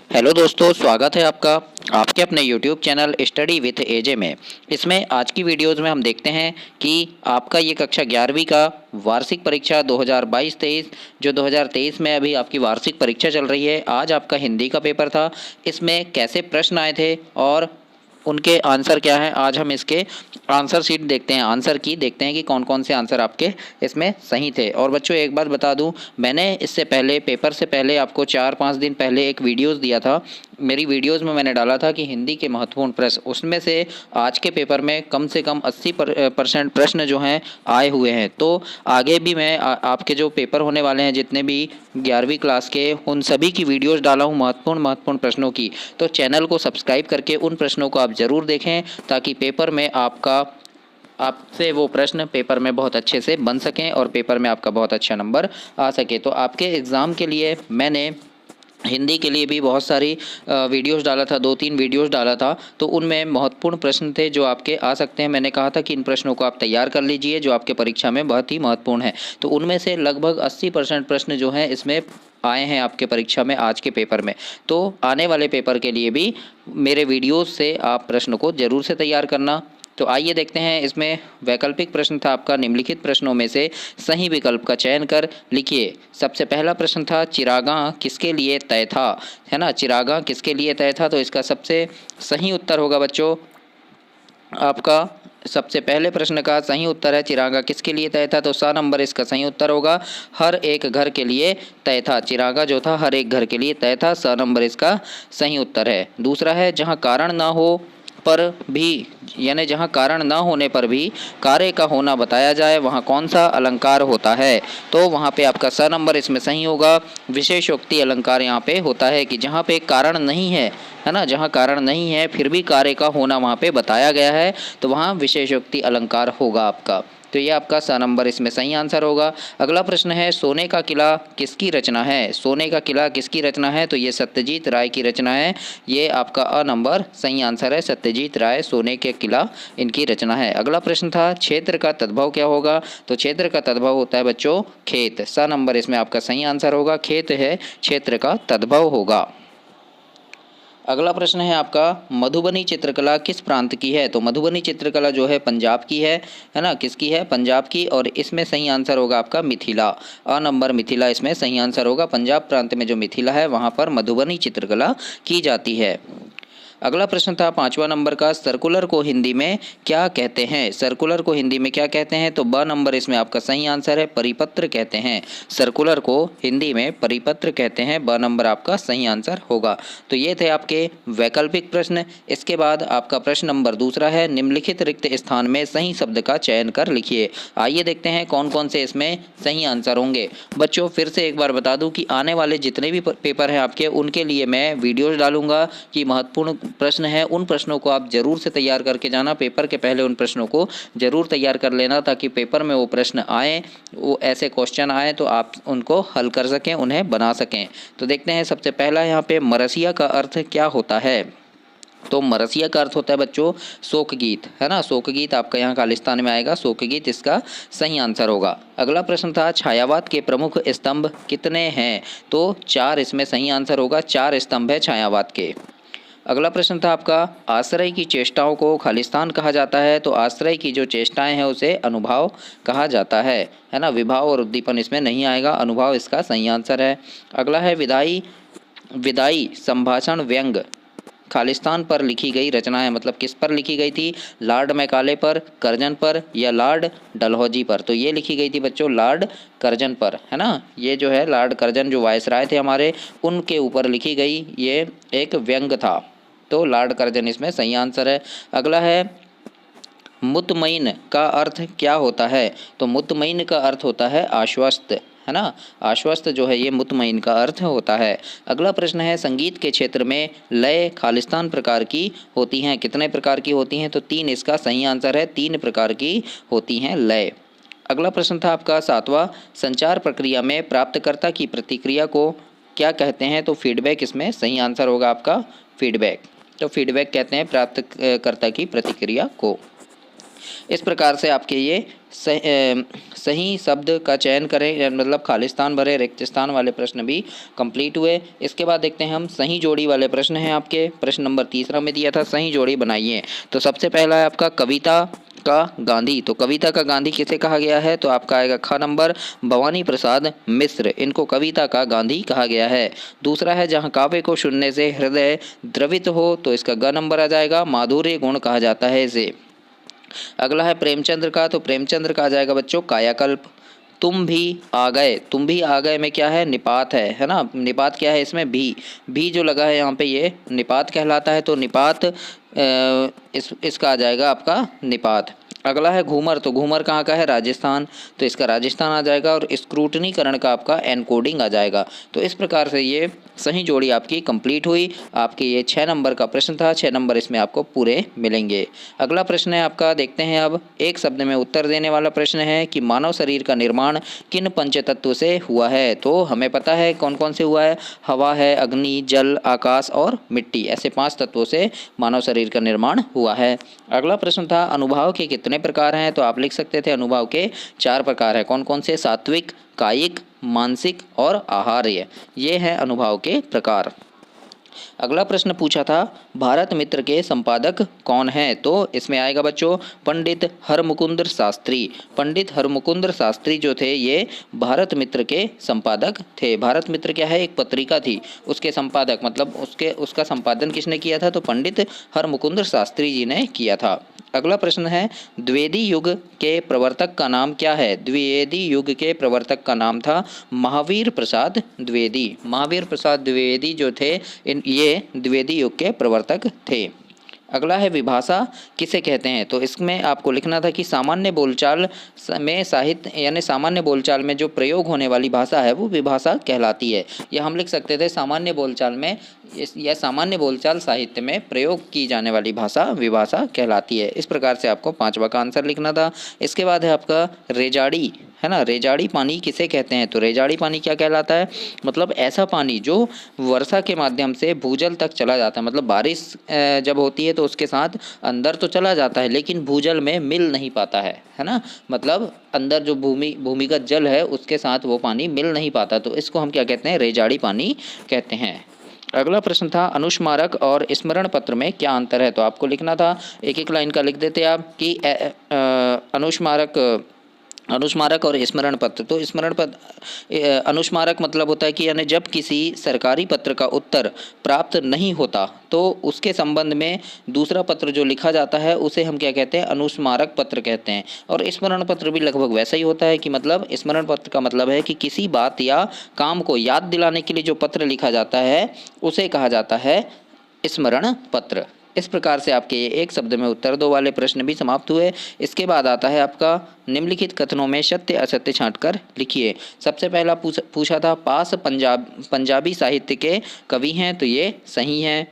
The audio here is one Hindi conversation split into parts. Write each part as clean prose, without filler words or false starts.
हेलो दोस्तों, स्वागत है आपका आपके अपने YouTube चैनल स्टडी विथ एजे में। इसमें आज की वीडियोज़ में हम देखते हैं कि आपका ये कक्षा 11वीं का वार्षिक परीक्षा 2022-23 जो 2023 में अभी आपकी वार्षिक परीक्षा चल रही है। आज आपका हिंदी का पेपर था। इसमें कैसे प्रश्न आए थे और उनके आंसर क्या हैं, आज हम इसके आंसर शीट देखते हैं, आंसर की देखते हैं कि कौन कौन से आंसर आपके इसमें सही थे। और बच्चों एक बात बता दूं, मैंने इससे पहले पेपर से पहले आपको 4-5 दिन पहले एक वीडियोस दिया था। मेरी वीडियोस में मैंने डाला था कि हिंदी के महत्वपूर्ण प्रश्न, उसमें से आज के पेपर में कम से कम 80% प्रश्न जो हैं आए हुए हैं। तो आगे भी मैं आपके जो पेपर होने वाले हैं जितने भी 11वीं क्लास के, उन सभी की वीडियोस डाला हूँ महत्वपूर्ण प्रश्नों की। तो चैनल को सब्सक्राइब करके उन प्रश्नों को आप ज़रूर देखें ताकि पेपर में आपसे वो प्रश्न पेपर में बहुत अच्छे से बन सकें और पेपर में आपका बहुत अच्छा नंबर आ सके। तो आपके एग्ज़ाम के लिए मैंने हिंदी के लिए भी बहुत सारी वीडियोस डाला था, 2-3 वीडियोस डाला था। तो उनमें महत्वपूर्ण प्रश्न थे जो आपके आ सकते हैं। मैंने कहा था कि इन प्रश्नों को आप तैयार कर लीजिए जो आपके परीक्षा में बहुत ही महत्वपूर्ण है। तो उनमें से लगभग 80% प्रश्न जो हैं इसमें आए हैं आपके परीक्षा में आज के पेपर में। तो आने वाले पेपर के लिए भी मेरे वीडियोस से आप प्रश्न को ज़रूर से तैयार करना। तो आइए देखते हैं। इसमें वैकल्पिक प्रश्न था आपका, निम्नलिखित प्रश्नों में से सही विकल्प का चयन कर लिखिए। सबसे पहला प्रश्न था चिरागां किसके लिए तय था, है ना। चिरागां किसके लिए तय था, तो इसका सबसे सही उत्तर होगा बच्चों आपका, सबसे पहले प्रश्न का सही उत्तर है चिरागा किसके लिए तय था। तो 100 नंबर इसका सही उत्तर होगा, हर एक घर के लिए तय था। चिरागा जो था हर एक घर के लिए तय था, 100 नंबर इसका सही उत्तर है। दूसरा है जहाँ कारण ना हो पर भी, यानी जहाँ कारण न होने पर भी कार्य का होना बताया जाए वहाँ कौन सा अलंकार होता है। तो वहाँ पे आपका 100 नंबर इसमें सही होगा। विशेषोक्ति अलंकार यहाँ पे होता है कि जहाँ पे कारण नहीं है ना, जहाँ कारण नहीं है फिर भी कार्य का होना वहाँ पे बताया गया है तो वहाँ विशेषोक्ति अलंकार होगा आपका। तो ये आपका 100 नंबर इसमें सही आंसर होगा। अगला प्रश्न है सोने का किला किसकी रचना है। सोने का किला किसकी रचना है, तो ये सत्यजीत राय की रचना है। ये आपका अ नंबर सही आंसर है, सत्यजीत राय सोने के किला इनकी रचना है। अगला प्रश्न था क्षेत्र का तद्भव क्या होगा, तो क्षेत्र का तद्भव होता है बच्चों खेत। 100 नंबर इसमें आपका सही आंसर होगा, खेत है क्षेत्र का तद्भव होगा। अगला प्रश्न है आपका मधुबनी चित्रकला किस प्रांत की है। तो मधुबनी चित्रकला जो है पंजाब की है ना, किसकी है, पंजाब की। और इसमें सही आंसर होगा आपका मिथिला, अ नंबर मिथिला इसमें सही आंसर होगा। पंजाब प्रांत में जो मिथिला है वहाँ पर मधुबनी चित्रकला की जाती है। अगला प्रश्न था 5वां नंबर का सर्कुलर को हिंदी में क्या कहते हैं। सर्कुलर को हिंदी में क्या कहते हैं, तो ब नंबर इसमें आपका सही आंसर है, परिपत्र कहते हैं। सर्कुलर को हिंदी में परिपत्र कहते हैं, ब नंबर आपका सही आंसर होगा। तो ये थे आपके वैकल्पिक प्रश्न। इसके बाद आपका प्रश्न नंबर दूसरा है निम्नलिखित रिक्त स्थान में सही शब्द का चयन कर लिखिए। आइए देखते हैं कौन कौन से इसमें सही आंसर होंगे। बच्चों फिर से एक बार बता दूं कि आने वाले जितने भी पेपर हैं आपके उनके लिए मैं वीडियोज डालूंगा कि महत्वपूर्ण प्रश्न है उन प्रश्नों को आप जरूर से तैयार करके जाना। पेपर के पहले उन प्रश्नों को जरूर तैयार कर लेना ताकि पेपर में वो प्रश्न आए, वो ऐसे क्वेश्चन आए तो आप उनको हल कर सकें, उन्हें बना सकें। तो देखते हैं सबसे पहला यहाँ पे मरसिया का अर्थ क्या होता है। तो मरसिया का अर्थ होता है बच्चों शोक गीत, है ना। शोक गीत आपका यहाँ खालिस्तान में आएगा, शोक गीत इसका सही आंसर होगा। अगला प्रश्न था छायावाद के प्रमुख स्तंभ कितने हैं, तो 4 इसमें सही आंसर होगा, 4 स्तंभ है छायावाद के। अगला प्रश्न था आपका आश्रय की चेष्टाओं को खालिस्तान कहा जाता है। तो आश्रय की जो चेष्टाएं हैं उसे अनुभाव कहा जाता है ना। विभाव और उद्दीपन इसमें नहीं आएगा, अनुभाव इसका सही आंसर है। अगला है विदाई विदाई संभाषण व्यंग खालिस्तान पर लिखी गई रचना है, मतलब किस पर लिखी गई थी, लॉर्ड मैकाले पर, कर्जन पर या लॉर्ड डलहौजी पर। तो ये लिखी गई थी बच्चों लॉर्ड कर्जन पर, है ना। ये जो है लॉर्ड कर्जन जो वायसराय थे हमारे, उनके ऊपर लिखी गई ये एक व्यंग था। तो लॉर्ड कर्जन इसमें सही आंसर है। अगला है मुतमईन का अर्थ क्या होता है। तो मुतमईन का अर्थ होता है आश्वस्त, है ना। आश्वस्त जो है ये मुतमईन का अर्थ होता है। अगला प्रश्न है संगीत के क्षेत्र में लय खालिस्तान प्रकार की होती हैं, कितने प्रकार की होती हैं, तो 3 इसका सही आंसर है, 3 प्रकार की होती हैं लय। अगला प्रश्न था आपका 7वां संचार प्रक्रिया में प्राप्तकर्ता की प्रतिक्रिया को क्या कहते हैं। तो फीडबैक इसमें सही आंसर होगा आपका फीडबैक। तो फीडबैक कहते हैं प्राप्तकर्ता की प्रतिक्रिया को। इस प्रकार से आपके ये सही शब्द का चयन करें, मतलब खालिस्तान भरे रिक्त स्थान वाले प्रश्न भी कंप्लीट हुए। इसके बाद देखते हैं हम सही जोड़ी वाले प्रश्न हैं आपके। प्रश्न नंबर 3 में दिया था सही जोड़ी बनाइए। तो सबसे पहला है आपका कविता का गांधी। तो कविता का गांधी किसे कहा गया है? तो आपका आएगा ख नंबर भवानी प्रसाद मिश्र, इनको कविता का गांधी कहा गया है। दूसरा है जहाँ काव्य को सुनने से हृदय द्रवित हो, तो इसका ग नंबर आ जाएगा माधुर्य गुण कहा जाता है इसे। अगला है प्रेमचंद्र का। तो प्रेमचंद्र का आ जाएगा बच्चों कायाकल्प। तुम भी आ गए, तुम भी आ गए में क्या है? निपात है ना। निपात क्या है इसमें? भी जो लगा है यहाँ पे ये निपात कहलाता है। तो निपात इसका आ जाएगा आपका निपात। अगला है घूमर। तो घूमर कहाँ का है? राजस्थान, तो इसका राजस्थान आ जाएगा। और स्क्रूटनीकरण का आपका एनकोडिंग आ जाएगा। तो इस प्रकार से ये सही जोड़ी आपकी कंप्लीट हुई। आपके ये 6 नंबर का प्रश्न था, 6 नंबर इसमें आपको पूरे मिलेंगे। अगला प्रश्न है आपका, देखते हैं अब। एक शब्द में उत्तर देने वाला प्रश्न है कि मानव शरीर का निर्माण किन पंचतत्व से हुआ है? तो हमें पता है कौन कौन से हुआ है। हवा है, अग्नि, जल, आकाश और मिट्टी, ऐसे 5 तत्वों से मानव शरीर का निर्माण हुआ है। अगला प्रश्न था अनुभाव के कितने प्रकार हैं? तो आप लिख सकते थे अनुभाव के 4 प्रकार हैं। कौन कौन से? सात्विक, कायिक, मानसिक और आहार्य, ये हैं अनुभाव के प्रकार। अगला प्रश्न पूछा था भारत मित्र के संपादक कौन है? तो इसमें आएगा बच्चों पंडित हरमुकुंद शास्त्री। पंडित हरमुकुंद शास्त्री जो थे ये भारत मित्र के संपादक थे। भारत मित्र क्या है? एक पत्रिका थी, उसके संपादक मतलब उसका संपादन किसने किया था? तो पंडित हरमुकुंद शास्त्री जी ने किया था। अगला प्रश्न है द्विवेदी युग के प्रवर्तक का नाम क्या है? द्विवेदी युग के प्रवर्तक का नाम था महावीर प्रसाद द्विवेदी। महावीर प्रसाद द्विवेदी जो थे ये द्विवेदी युग के प्रवर्तक थे। अगला है विभाषा किसे कहते हैं? तो इसमें आपको लिखना था कि सामान्य बोलचाल में साहित्य यानी सामान्य बोलचाल में जो प्रयोग होने वाली भाषा है वो विभाषा कहलाती है। या हम लिख सकते थे सामान्य बोलचाल में या सामान्य बोलचाल साहित्य में प्रयोग की जाने वाली भाषा विभाषा कहलाती है। इस प्रकार से आपको 5वां का आंसर लिखना था। इसके बाद है आपका रेजाड़ी, है ना। रेजाड़ी पानी किसे कहते हैं? तो रेजाड़ी पानी क्या कहलाता है? मतलब ऐसा पानी जो वर्षा के माध्यम से भूजल तक चला जाता है। मतलब बारिश जब होती है तो उसके साथ अंदर तो चला जाता है लेकिन भूजल में मिल नहीं पाता है ना। मतलब अंदर जो भूमिगत जल है उसके साथ वो पानी मिल नहीं पाता, तो इसको हम क्या कहते हैं? रेजाड़ी पानी कहते हैं। अगला प्रश्न था अनुस्मारक और स्मरण पत्र में क्या अंतर है? तो आपको लिखना था, एक एक लाइन का लिख देते आप कि अनुस्मारक और स्मरण पत्र। तो स्मरण पत्र अनुस्मारक मतलब होता है कि यानी जब किसी सरकारी पत्र का उत्तर प्राप्त नहीं होता तो उसके संबंध में दूसरा पत्र जो लिखा जाता है उसे हम क्या कहते हैं? अनुस्मारक पत्र कहते हैं। और स्मरण पत्र भी लगभग वैसा ही होता है कि मतलब स्मरण पत्र का मतलब है कि किसी बात या काम को याद दिलाने के लिए जो पत्र लिखा जाता है उसे कहा जाता है स्मरण पत्र। इस प्रकार से आपके एक शब्द में उत्तर दो वाले प्रश्न भी समाप्त हुए। इसके बाद आता है आपका निम्नलिखित कथनों में सत्य असत्य छांटकर लिखिए। सबसे पहला पूछा था पास पंजाबी साहित्य के कवि हैं, तो ये सही है।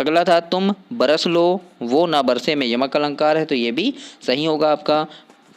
अगला था तुम बरस लो वो ना बरसे में यमक अलंकार है, तो ये भी सही होगा आपका।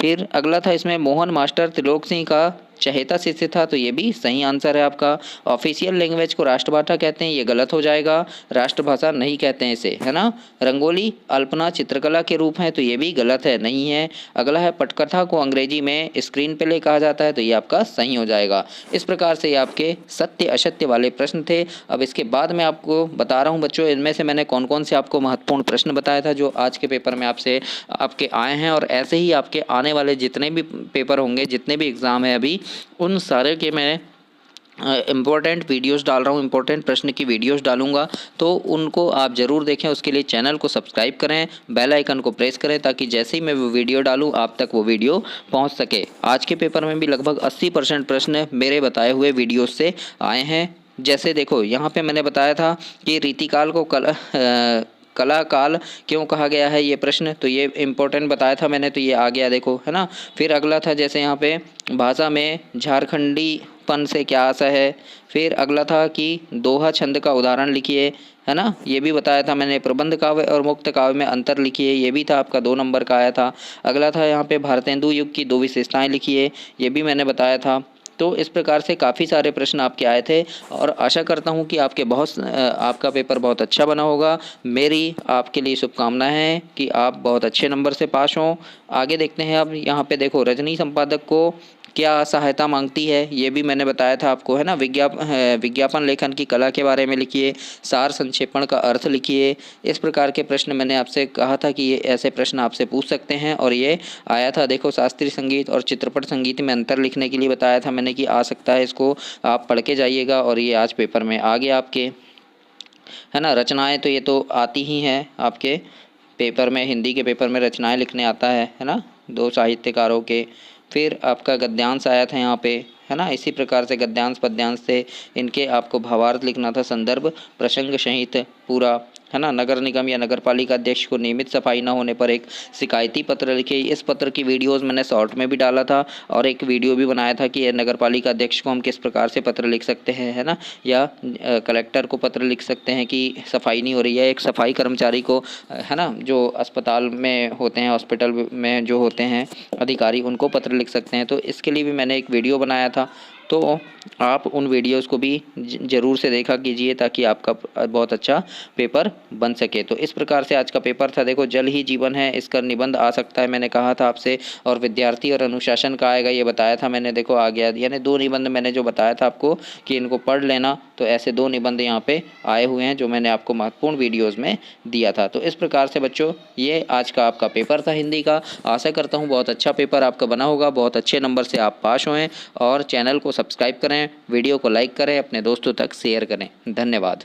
फिर अगला था इसमें मोहन मास्टर त्रिलोक सिंह का चहेता शिष्य था, तो ये भी सही आंसर है आपका। ऑफिशियल लैंग्वेज को राष्ट्रभाषा कहते हैं, ये गलत हो जाएगा, राष्ट्रभाषा नहीं कहते हैं इसे, है ना। रंगोली अल्पना चित्रकला के रूप है, तो ये भी गलत है, नहीं है। अगला है पटकथा को अंग्रेजी में स्क्रीन प्ले कहा जाता है, तो ये आपका सही हो जाएगा। इस प्रकार से ये आपके सत्य असत्य वाले प्रश्न थे। अब इसके बाद मैं आपको बता रहा हूँ बच्चों, इनमें से मैंने कौन कौन से आपको महत्वपूर्ण प्रश्न बताया था जो आज के पेपर में आपके आए हैं, और ऐसे ही आपके आने वाले जितने भी पेपर होंगे, जितने भी एग्ज़ाम है अभी, उन सारे के मैं इम्पोर्टेंट वीडियोस डाल रहा हूँ, इम्पोर्टेंट प्रश्न की वीडियोस डालूंगा, तो उनको आप ज़रूर देखें। उसके लिए चैनल को सब्सक्राइब करें, बेल आइकन को प्रेस करें, ताकि जैसे ही मैं वो वीडियो डालूँ आप तक वो वीडियो पहुँच सके। आज के पेपर में भी लगभग 80% प्रश्न मेरे बताए हुए वीडियोस से आए हैं। जैसे देखो यहाँ पे मैंने बताया था कि रीतिकाल को कला काल क्यों कहा गया है, ये प्रश्न, तो ये इम्पोर्टेंट बताया था मैंने, तो ये आ गया देखो, है ना। फिर अगला था जैसे यहाँ पे भाषा में झारखंडीपन से क्या आशा है। फिर अगला था कि दोहा छंद का उदाहरण लिखिए, है ना, ये भी बताया था मैंने। प्रबंध काव्य और मुक्त काव्य में अंतर लिखिए, ये भी था आपका 2 नंबर का आया था। अगला था यहाँ पे भारतेंदु युग की 2 विशेषताएँ लिखिए, ये भी मैंने बताया था। तो इस प्रकार से काफ़ी सारे प्रश्न आपके आए थे और आशा करता हूँ कि आपका पेपर बहुत अच्छा बना होगा। मेरी आपके लिए शुभकामनाएं हैं कि आप बहुत अच्छे नंबर से पास हों। आगे देखते हैं। अब यहाँ पे देखो, रजनी संपादक को क्या सहायता मांगती है, ये भी मैंने बताया था आपको, है ना। विज्ञापन लेखन की कला के बारे में लिखिए, सार संक्षेपण का अर्थ लिखिए। इस प्रकार के प्रश्न मैंने आपसे कहा था कि ये ऐसे प्रश्न आपसे पूछ सकते हैं और ये आया था। देखो, शास्त्रीय संगीत और चित्रपट संगीत में अंतर लिखने के लिए बताया था मैंने कि आ सकता है, इसको आप पढ़ के जाइएगा और ये आज पेपर में आ गया आपके, है ना। रचनाएं तो ये तो आती ही हैं आपके पेपर में, हिंदी के पेपर में रचनाएं लिखने आता है ना, दो साहित्यकारों के। फिर आपका गद्यांश आया था यहाँ पे, है ना। इसी प्रकार से गद्यांश पद्यांश से इनके आपको भावार्थ लिखना था, संदर्भ प्रसंग सहित पूरा, है ना। नगर निगम या नगर पालिका अध्यक्ष को नियमित सफाई न होने पर एक शिकायती पत्र लिखे। इस पत्र की वीडियोस मैंने शॉर्ट में भी डाला था और एक वीडियो भी बनाया था कि नगर पालिका अध्यक्ष को हम किस प्रकार से पत्र लिख सकते हैं, है ना, या कलेक्टर को पत्र लिख सकते हैं कि सफाई नहीं हो रही है। एक सफाई कर्मचारी को, है ना, जो अस्पताल में होते हैं, हॉस्पिटल में जो होते हैं अधिकारी, उनको पत्र लिख सकते हैं। तो इसके लिए भी मैंने एक वीडियो बनाया था, तो आप उन वीडियोस को भी ज़रूर से देखा कीजिए ताकि आपका बहुत अच्छा पेपर बन सके। तो इस प्रकार से आज का पेपर था। देखो, जल ही जीवन है, इसका निबंध आ सकता है, मैंने कहा था आपसे। और विद्यार्थी और अनुशासन का आएगा, ये बताया था मैंने। देखो, आ गया। यानी 2 निबंध मैंने जो बताया था आपको कि इनको पढ़ लेना, तो ऐसे 2 निबंध यहाँ पे आए हुए हैं जो मैंने आपको महत्वपूर्ण वीडियोज़ में दिया था। तो इस प्रकार से बच्चों, ये आज का आपका पेपर था हिंदी का। आशा करता हूँ बहुत अच्छा पेपर आपका बना होगा, बहुत अच्छे नंबर से आप पास होएं। और चैनल को सब्सक्राइब करें, वीडियो को लाइक करें, अपने दोस्तों तक शेयर करें। धन्यवाद।